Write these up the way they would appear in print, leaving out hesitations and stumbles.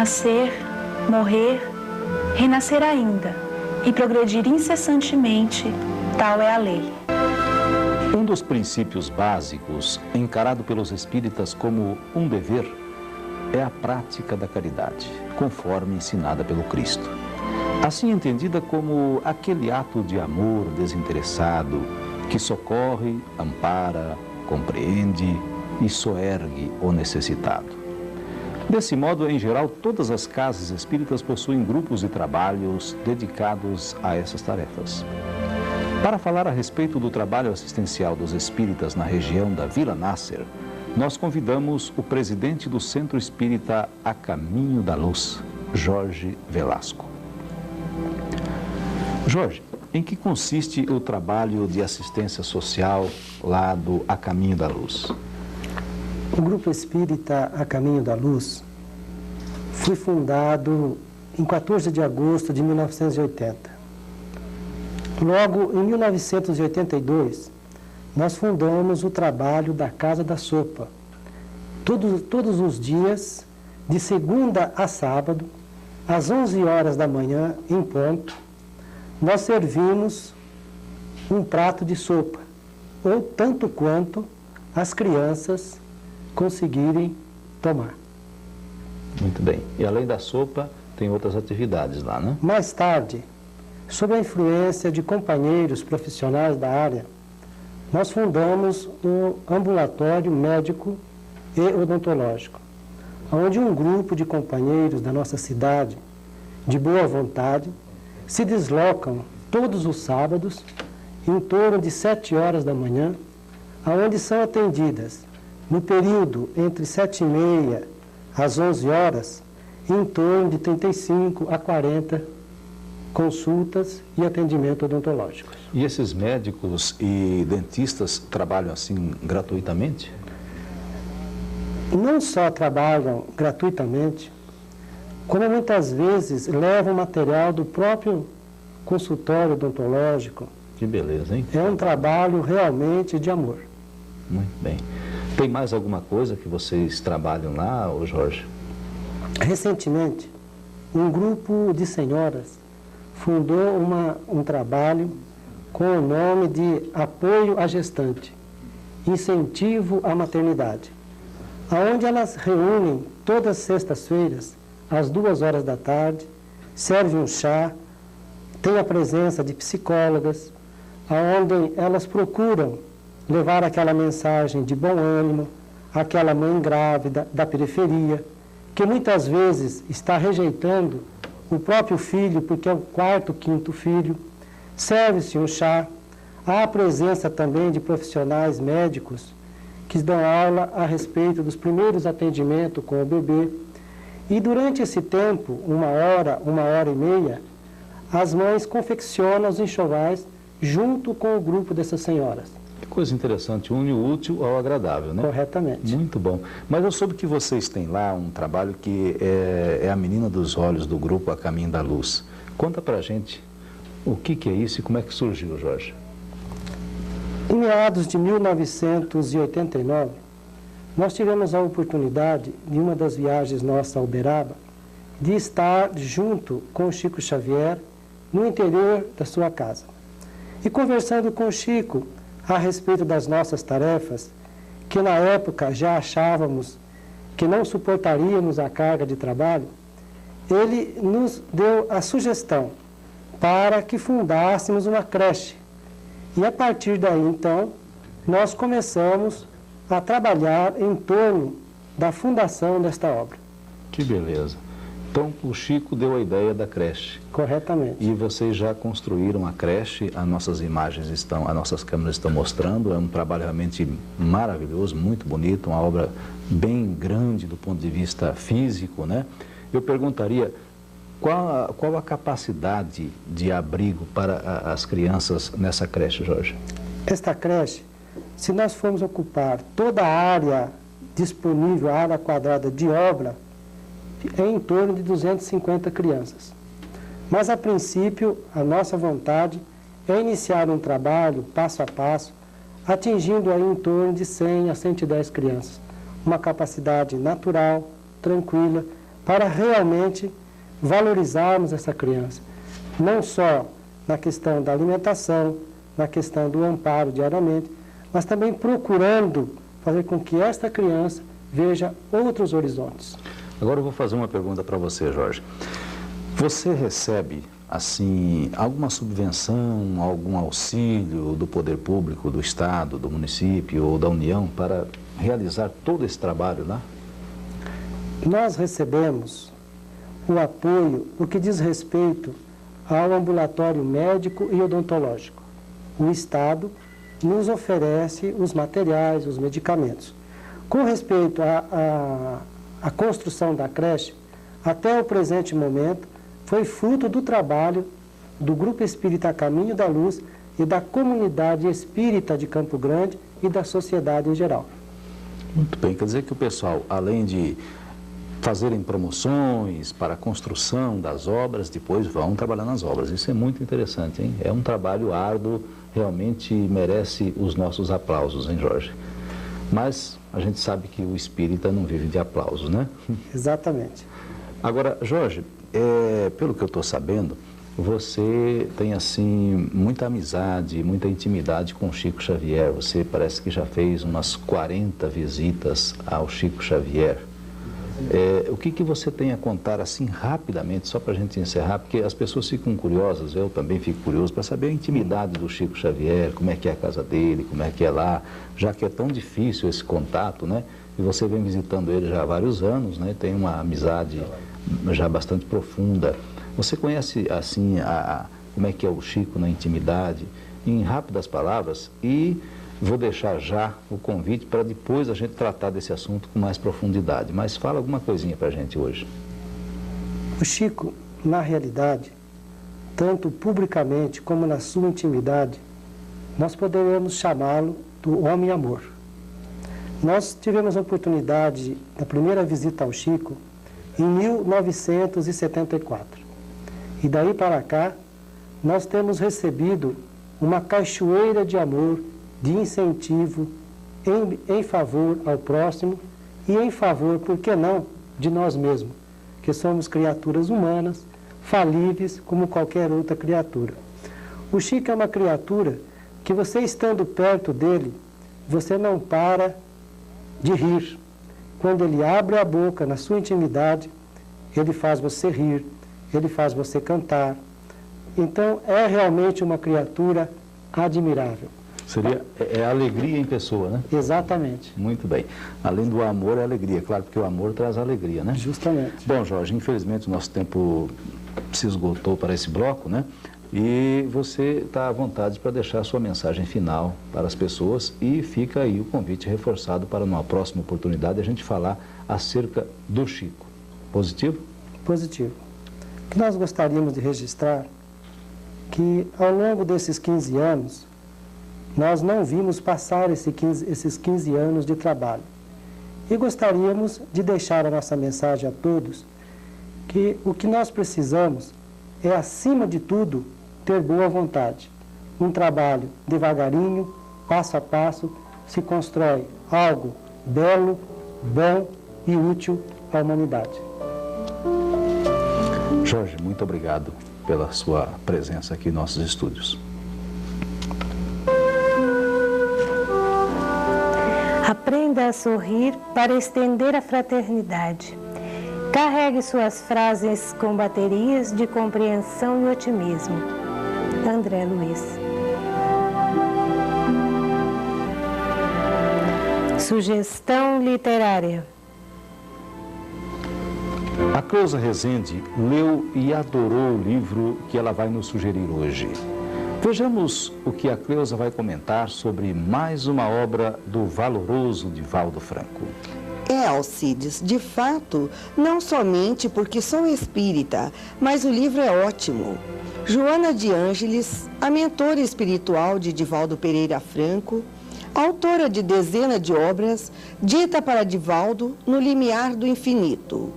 nascer, morrer, renascer ainda e progredir incessantemente, tal é a lei. Um dos princípios básicos, encarado pelos espíritas como um dever, é a prática da caridade, conforme ensinada pelo Cristo. Assim entendida como aquele ato de amor desinteressado que socorre, ampara, compreende e soergue o necessitado. Desse modo, em geral, todas as casas espíritas possuem grupos de trabalhos dedicados a essas tarefas. Para falar a respeito do trabalho assistencial dos espíritas na região da Vila Nasser, nós convidamos o presidente do Centro Espírita A Caminho da Luz, Jorge Velasco. Jorge, em que consiste o trabalho de assistência social lá do A Caminho da Luz? O Grupo Espírita A Caminho da Luz foi fundado em 14 de agosto de 1980. Logo, em 1982, nós fundamos o trabalho da Casa da Sopa. Todos os dias, de segunda a sábado, às 11 horas da manhã, em ponto, nós servimos um prato de sopa, ou tanto quanto as crianças conseguirem tomar. Muito bem. E além da sopa, tem outras atividades lá, né? Mais tarde, sob a influência de companheiros profissionais da área, nós fundamos o ambulatório médico e odontológico, onde um grupo de companheiros da nossa cidade, de boa vontade, se deslocam todos os sábados, em torno de 7 horas da manhã, onde são atendidas, no período entre 7h30 às 11 horas, em torno de 35 a 40 consultas e atendimento odontológicos. E esses médicos e dentistas trabalham assim gratuitamente? Não só trabalham gratuitamente, como muitas vezes levam material do próprio consultório odontológico. Que beleza, hein? É um trabalho realmente de amor. Muito bem. Tem mais alguma coisa que vocês trabalham lá, ô Jorge? Recentemente, um grupo de senhoras fundou um trabalho com o nome de Apoio à Gestante, Incentivo à Maternidade, onde elas reúnem todas as sextas-feiras, às 2 horas da tarde, servem um chá, tem a presença de psicólogas, onde elas procuram levar aquela mensagem de bom ânimo àquela mãe grávida da periferia, que muitas vezes está rejeitando o próprio filho, porque é o 4º, 5º filho. Serve-se um chá. Há a presença também de profissionais médicos que dão aula a respeito dos primeiros atendimentos com o bebê. E durante esse tempo, 1 hora e meia, as mães confeccionam os enxovais junto com o grupo dessas senhoras. Que coisa interessante, une o útil ao agradável, né? Corretamente. Muito bom. Mas eu soube que vocês têm lá um trabalho que é a menina dos olhos do grupo A Caminho da Luz. Conta pra gente o que é isso e como é que surgiu, Jorge? Em meados de 1989, nós tivemos a oportunidade, em uma das viagens nossas a Uberaba, de estar junto com o Chico Xavier no interior da sua casa. E conversando com o Chico a respeito das nossas tarefas, que na época já achávamos que não suportaríamos a carga de trabalho, ele nos deu a sugestão para que fundássemos uma creche. E a partir daí, então, nós começamos a trabalhar em torno da fundação desta obra. Que beleza. Então, o Chico deu a ideia da creche. Corretamente. E vocês já construíram a creche, as nossas câmeras estão mostrando, é um trabalho realmente maravilhoso, muito bonito, uma obra bem grande do ponto de vista físico, né? Eu perguntaria, qual a capacidade de abrigo para as crianças nessa creche, Jorge? Esta creche, se nós formos ocupar toda a área disponível, a área quadrada de obra, é em torno de 250 crianças. Mas, a princípio, a nossa vontade é iniciar um trabalho, passo a passo, atingindo aí em torno de 100 a 110 crianças. Uma capacidade natural, tranquila, para realmente valorizarmos essa criança, não só na questão da alimentação, na questão do amparo diariamente, mas também procurando fazer com que esta criança veja outros horizontes. Agora eu vou fazer uma pergunta para você, Jorge. Você recebe, assim, alguma subvenção, algum auxílio do poder público, do Estado, do município ou da União para realizar todo esse trabalho lá? Nós recebemos o apoio no que diz respeito ao ambulatório médico e odontológico. O Estado nos oferece os materiais, os medicamentos. Com respeito à construção da creche, até o presente momento, foi fruto do trabalho do Grupo Espírita Caminho da Luz e da comunidade espírita de Campo Grande e da sociedade em geral. Muito bem, quer dizer que o pessoal, além de fazerem promoções para a construção das obras, depois vão trabalhar nas obras. Isso é muito interessante, hein? É um trabalho árduo, realmente merece os nossos aplausos, hein, Jorge? Mas a gente sabe que o espírita não vive de aplausos, né? Exatamente. Agora, Jorge, pelo que eu estou sabendo, você tem, assim, muita amizade, muita intimidade com o Chico Xavier. Você parece que já fez umas 40 visitas ao Chico Xavier. O que você tem a contar, assim, rapidamente, só para a gente encerrar, porque as pessoas ficam curiosas, eu também fico curioso, para saber a intimidade do Chico Xavier, como é que é a casa dele, como é que é lá, já que é tão difícil esse contato, né? E você vem visitando ele já há vários anos, né? Tem uma amizade já bastante profunda. Você conhece, assim, como é que é o Chico na intimidade, em rápidas palavras, e vou deixar já o convite para depois a gente tratar desse assunto com mais profundidade. Mas fala alguma coisinha para a gente hoje. O Chico, na realidade, tanto publicamente como na sua intimidade, nós poderíamos chamá-lo do homem-amor. Nós tivemos a oportunidade, na primeira visita ao Chico, em 1974. E daí para cá, nós temos recebido uma cachoeira de amor, de incentivo em favor ao próximo e em favor, por que não, de nós mesmos, que somos criaturas humanas, falíveis como qualquer outra criatura. O Chico é uma criatura que você estando perto dele, você não para de rir. Quando ele abre a boca na sua intimidade, ele faz você rir, ele faz você cantar. Então, é realmente uma criatura admirável. É alegria em pessoa, né? Exatamente. Muito bem. Além do amor, é alegria. Claro, porque o amor traz alegria, né? Justamente. Bom, Jorge, infelizmente o nosso tempo se esgotou para esse bloco, né? E você está à vontade para deixar a sua mensagem final para as pessoas e fica aí o convite reforçado para numa próxima oportunidade a gente falar acerca do Chico. Positivo? Positivo. O que nós gostaríamos de registrar que ao longo desses 15 anos, nós não vimos passar esses 15 anos de trabalho. E gostaríamos de deixar a nossa mensagem a todos que o que nós precisamos é, acima de tudo, ter boa vontade. Um trabalho devagarinho, passo a passo, se constrói algo belo, bom e útil à humanidade. Jorge, muito obrigado pela sua presença aqui em nossos estúdios. Aprenda a sorrir para estender a fraternidade. Carregue suas frases com baterias de compreensão e otimismo. André Luiz. Sugestão literária. A Cleusa Rezende leu e adorou o livro que ela vai nos sugerir hoje. Vejamos o que a Cleusa vai comentar sobre mais uma obra do valoroso Divaldo Franco. Alcides, de fato, não somente porque sou espírita, mas o livro é ótimo. Joana de Ângeles, a mentora espiritual de Divaldo Pereira Franco, autora de dezenas de obras, dita para Divaldo no limiar do infinito.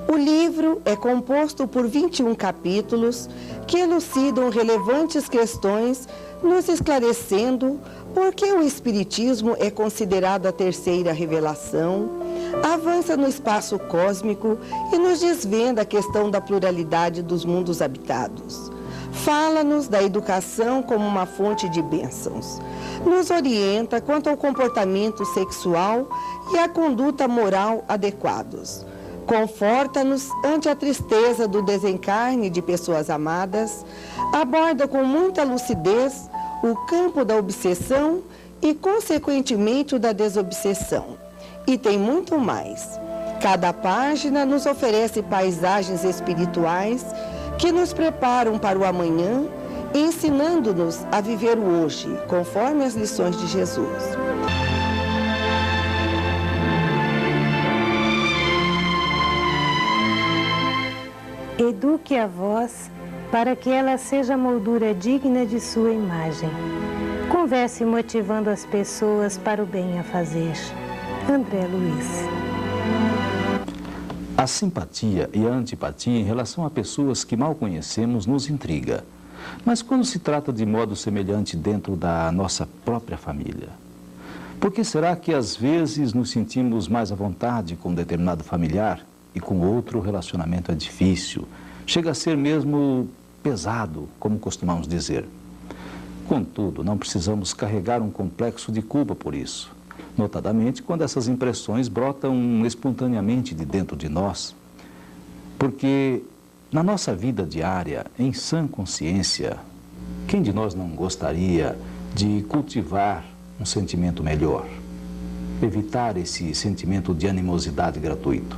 O livro é composto por 21 capítulos que elucidam relevantes questões, nos esclarecendo por que o Espiritismo é considerado a terceira revelação, avança no espaço cósmico e nos desvenda a questão da pluralidade dos mundos habitados. Fala-nos da educação como uma fonte de bênçãos. Nos orienta quanto ao comportamento sexual e à conduta moral adequados. Conforta-nos ante a tristeza do desencarne de pessoas amadas. Aborda com muita lucidez o campo da obsessão e, consequentemente, o da desobsessão. E tem muito mais. Cada página nos oferece paisagens espirituais que nos preparam para o amanhã, ensinando-nos a viver o hoje, conforme as lições de Jesus. Eduque a voz para que ela seja a moldura digna de sua imagem. Converse motivando as pessoas para o bem a fazer. André Luiz. A simpatia e a antipatia em relação a pessoas que mal conhecemos nos intriga. Mas quando se trata de modo semelhante dentro da nossa própria família? Por que será que às vezes nos sentimos mais à vontade com um determinado familiar e com outro o relacionamento é difícil? Chega a ser mesmo pesado, como costumamos dizer. Contudo, não precisamos carregar um complexo de culpa por isso. Notadamente quando essas impressões brotam espontaneamente de dentro de nós. Porque na nossa vida diária, em sã consciência, quem de nós não gostaria de cultivar um sentimento melhor? Evitar esse sentimento de animosidade gratuito.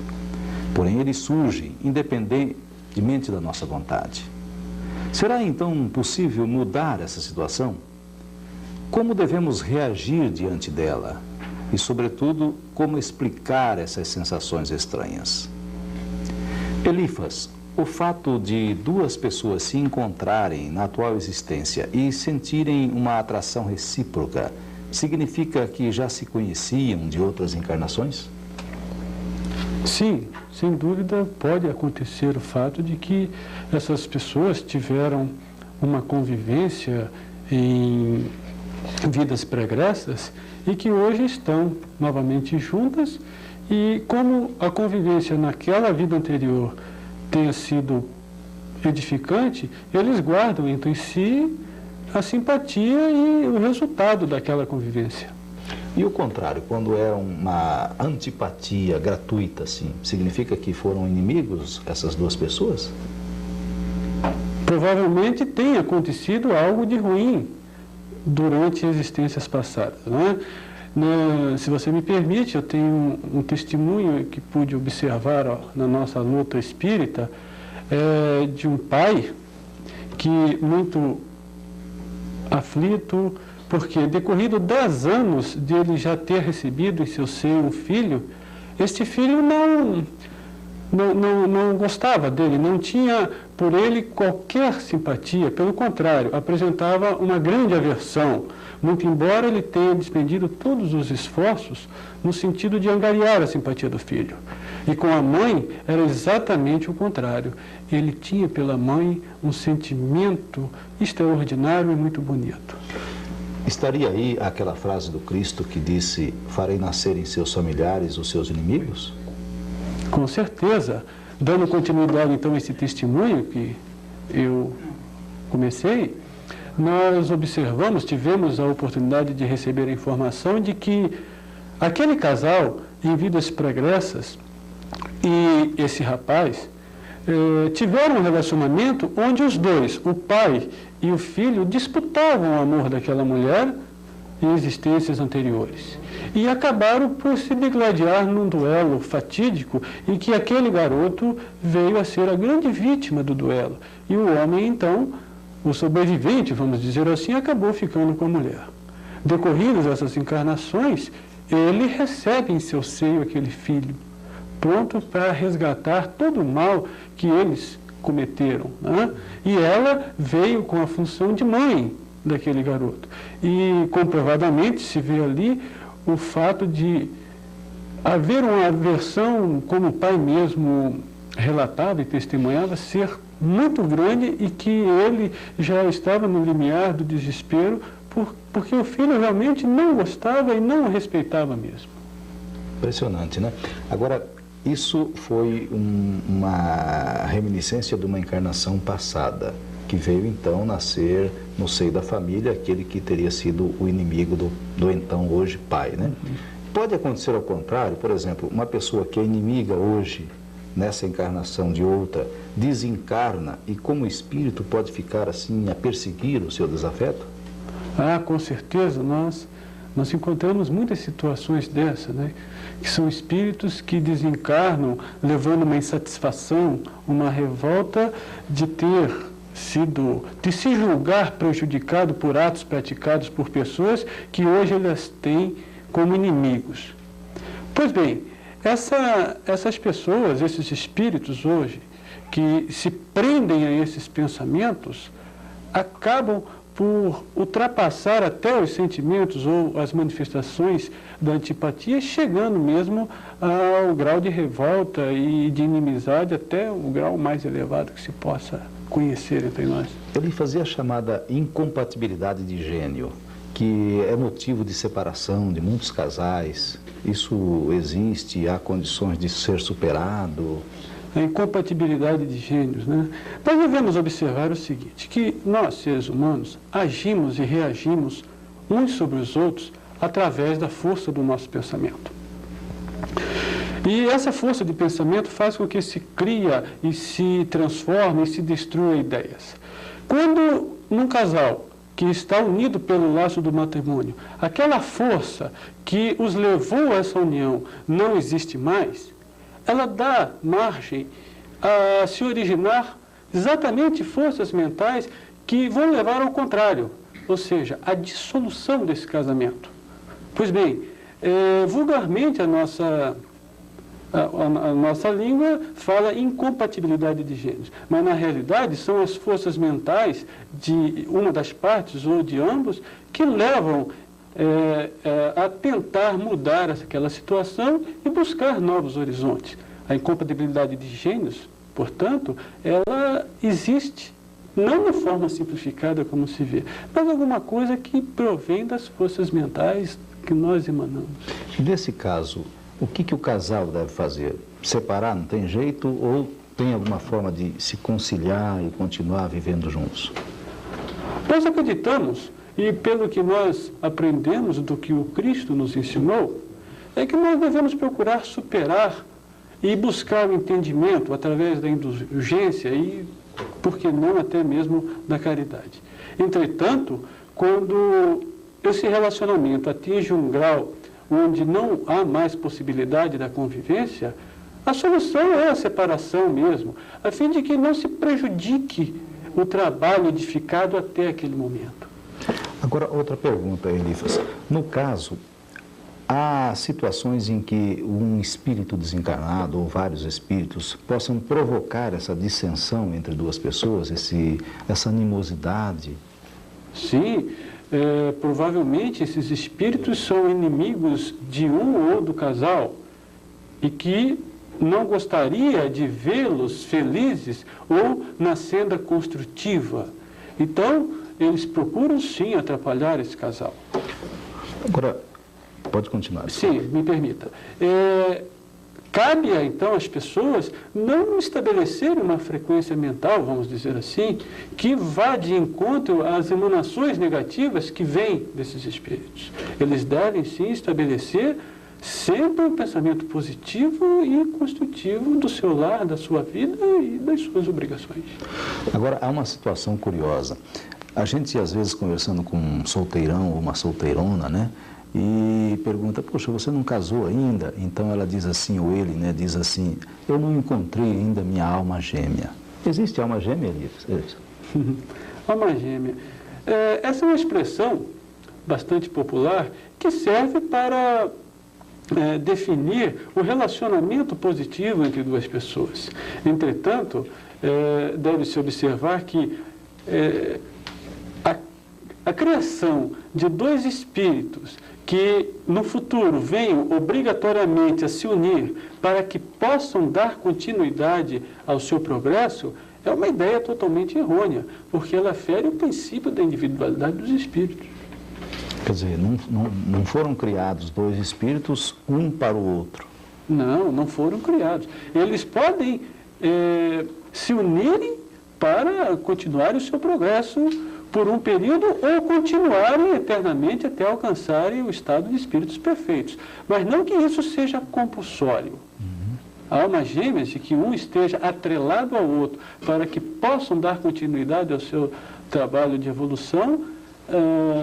Porém, ele surge independentemente da nossa vontade. Será então possível mudar essa situação? Como devemos reagir diante dela? E, sobretudo, como explicar essas sensações estranhas? Elifas, o fato de duas pessoas se encontrarem na atual existência e sentirem uma atração recíproca, significa que já se conheciam de outras encarnações? Sim, sem dúvida pode acontecer o fato de que essas pessoas tiveram uma convivência em vidas pregressas e que hoje estão novamente juntas, e como a convivência naquela vida anterior tenha sido edificante, eles guardam entre si a simpatia e o resultado daquela convivência. E o contrário, quando é uma antipatia gratuita, assim, significa que foram inimigos essas duas pessoas? Provavelmente tenha acontecido algo de ruim durante existências passadas, não é? Se você me permite, eu tenho um testemunho que pude observar na nossa luta espírita, de um pai que, muito aflito, porque decorrido 10 anos de ele já ter recebido em seu seio um filho, este filho não gostava dele, não tinha por ele qualquer simpatia, pelo contrário, apresentava uma grande aversão, muito embora ele tenha despendido todos os esforços no sentido de angariar a simpatia do filho. E com a mãe era exatamente o contrário. Ele tinha pela mãe um sentimento extraordinário e muito bonito. Estaria aí aquela frase do Cristo que disse: farei nascer em seus familiares os seus inimigos? Com certeza. Dando continuidade então a esse testemunho que eu comecei, nós observamos, tivemos a oportunidade de receber a informação de que aquele casal em vidas pregressas e esse rapaz tiveram um relacionamento onde os dois, o pai e o filho, disputavam o amor daquela mulher em existências anteriores. E acabaram por se degladiar num duelo fatídico em que aquele garoto veio a ser a grande vítima do duelo. E o homem, então, o sobrevivente, vamos dizer assim, acabou ficando com a mulher. Decorridas essas encarnações, ele recebe em seu seio aquele filho, pronto para resgatar todo o mal que eles cometeram, né? E ela veio com a função de mãe daquele garoto. E comprovadamente se vê ali o fato de haver uma aversão, como o pai mesmo relatava e testemunhava, ser muito grande, e que ele já estava no limiar do desespero porque o filho realmente não gostava e não o respeitava mesmo. Impressionante, né? Agora, isso foi uma reminiscência de uma encarnação passada, que veio então nascer no seio da família, aquele que teria sido o inimigo do então hoje pai, né? Pode acontecer ao contrário, por exemplo, uma pessoa que é inimiga hoje, nessa encarnação de outra, desencarna e como espírito pode ficar assim a perseguir o seu desafeto? Ah, com certeza, nós encontramos muitas situações dessas, né? Que são espíritos que desencarnam levando uma insatisfação, uma revolta de se julgar prejudicado por atos praticados por pessoas que hoje elas têm como inimigos. Pois bem, essas pessoas, esses espíritos hoje, que se prendem a esses pensamentos, acabam por ultrapassar até os sentimentos ou as manifestações da antipatia, chegando mesmo ao grau de revolta e de inimizade, até o grau mais elevado que se possa conhecer entre nós. Ele fazia a chamada incompatibilidade de gênio, que é motivo de separação de muitos casais. Isso existe? Há condições de ser superado? A incompatibilidade de gênios, né? Nós devemos observar o seguinte, que nós, seres humanos, agimos e reagimos uns sobre os outros através da força do nosso pensamento. E essa força de pensamento faz com que se cria e se transforme e se destrua ideias. Quando num casal que está unido pelo laço do matrimônio, aquela força que os levou a essa união não existe mais, ela dá margem a se originar exatamente forças mentais que vão levar ao contrário, ou seja, a dissolução desse casamento. Pois bem, vulgarmente a nossa língua fala incompatibilidade de gênios, mas na realidade são as forças mentais de uma das partes ou de ambos que levam a tentar mudar aquela situação e buscar novos horizontes. A incompatibilidade de gênios, portanto, ela existe, não de forma simplificada como se vê, mas alguma coisa que provém das forças mentais que nós emanamos. Nesse caso, o que o casal deve fazer? Separar não tem jeito ou tem alguma forma de se conciliar e continuar vivendo juntos? Nós acreditamos, e pelo que nós aprendemos do que o Cristo nos ensinou, é que nós devemos procurar superar e buscar o entendimento através da indulgência e, por que não, até mesmo da caridade. Entretanto, quando esse relacionamento atinge um grau onde não há mais possibilidade da convivência, a solução é a separação mesmo, a fim de que não se prejudique o trabalho edificado até aquele momento. Agora, outra pergunta, Elifas. No caso, há situações em que um espírito desencarnado ou vários espíritos possam provocar essa dissensão entre duas pessoas, essa animosidade? Sim, provavelmente esses espíritos são inimigos de um ou do casal e que não gostaria de vê-los felizes ou na senda construtiva. Então, eles procuram sim atrapalhar esse casal. Agora, pode continuar. Sim, me permita. Cabe, então, às pessoas não estabelecerem uma frequência mental, vamos dizer assim, que vá de encontro às emanações negativas que vêm desses espíritos. Eles devem, sim, estabelecer sempre um pensamento positivo e construtivo do seu lar, da sua vida e das suas obrigações. Agora, há uma situação curiosa. A gente, às vezes, conversando com um solteirão ou uma solteirona, né? E pergunta, poxa, você não casou ainda? Então ela diz assim, ou ele, né, diz assim, eu não encontrei ainda minha alma gêmea. Existe alma gêmea, Elifas? Alma gêmea. Essa é uma expressão bastante popular que serve para definir o relacionamento positivo entre duas pessoas. Entretanto, deve-se observar que a criação de dois espíritos que no futuro venham obrigatoriamente a se unir para que possam dar continuidade ao seu progresso é uma ideia totalmente errônea, porque ela fere o princípio da individualidade dos espíritos. Quer dizer, não foram criados dois espíritos, um para o outro. Não foram criados. Eles podem se unirem para continuar o seu progresso por um período ou continuarem eternamente até alcançarem o estado de espíritos perfeitos. Mas não que isso seja compulsório. Há almas gêmeas de que um esteja atrelado ao outro para que possam dar continuidade ao seu trabalho de evolução,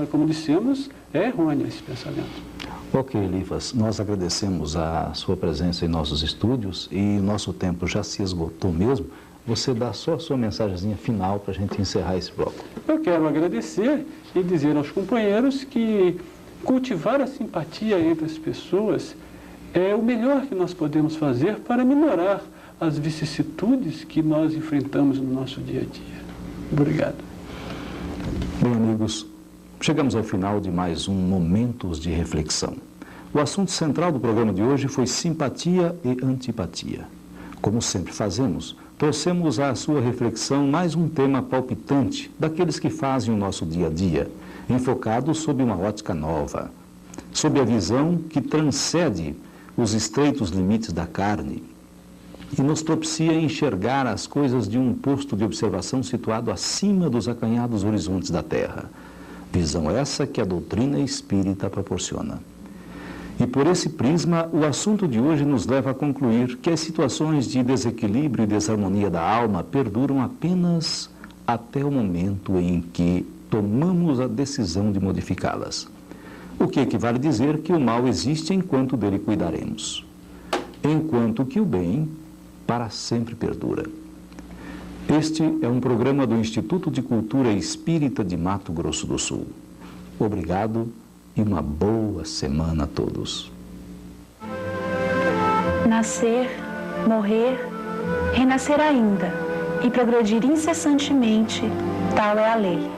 como dissemos, é errôneo esse pensamento. Ok, Elifas, nós agradecemos a sua presença em nossos estúdios e o nosso tempo já se esgotou mesmo. Você dá só a sua mensagenzinha final para a gente encerrar esse bloco. Eu quero agradecer e dizer aos companheiros que cultivar a simpatia entre as pessoas é o melhor que nós podemos fazer para minorar as vicissitudes que nós enfrentamos no nosso dia a dia. Obrigado. Bem, amigos, chegamos ao final de mais um Momentos de Reflexão. O assunto central do programa de hoje foi simpatia e antipatia. Como sempre fazemos, trouxemos à sua reflexão mais um tema palpitante daqueles que fazem o nosso dia a dia, enfocado sob uma ótica nova, sob a visão que transcende os estreitos limites da carne e nos propicia enxergar as coisas de um posto de observação situado acima dos acanhados horizontes da Terra. Visão essa que a doutrina espírita proporciona. E por esse prisma, o assunto de hoje nos leva a concluir que as situações de desequilíbrio e desarmonia da alma perduram apenas até o momento em que tomamos a decisão de modificá-las. O que equivale a dizer que o mal existe enquanto dele cuidaremos, enquanto que o bem para sempre perdura. Este é um programa do Instituto de Cultura Espírita de Mato Grosso do Sul. Obrigado e uma boa semana a todos. Nascer, morrer, renascer ainda e progredir incessantemente, tal é a lei.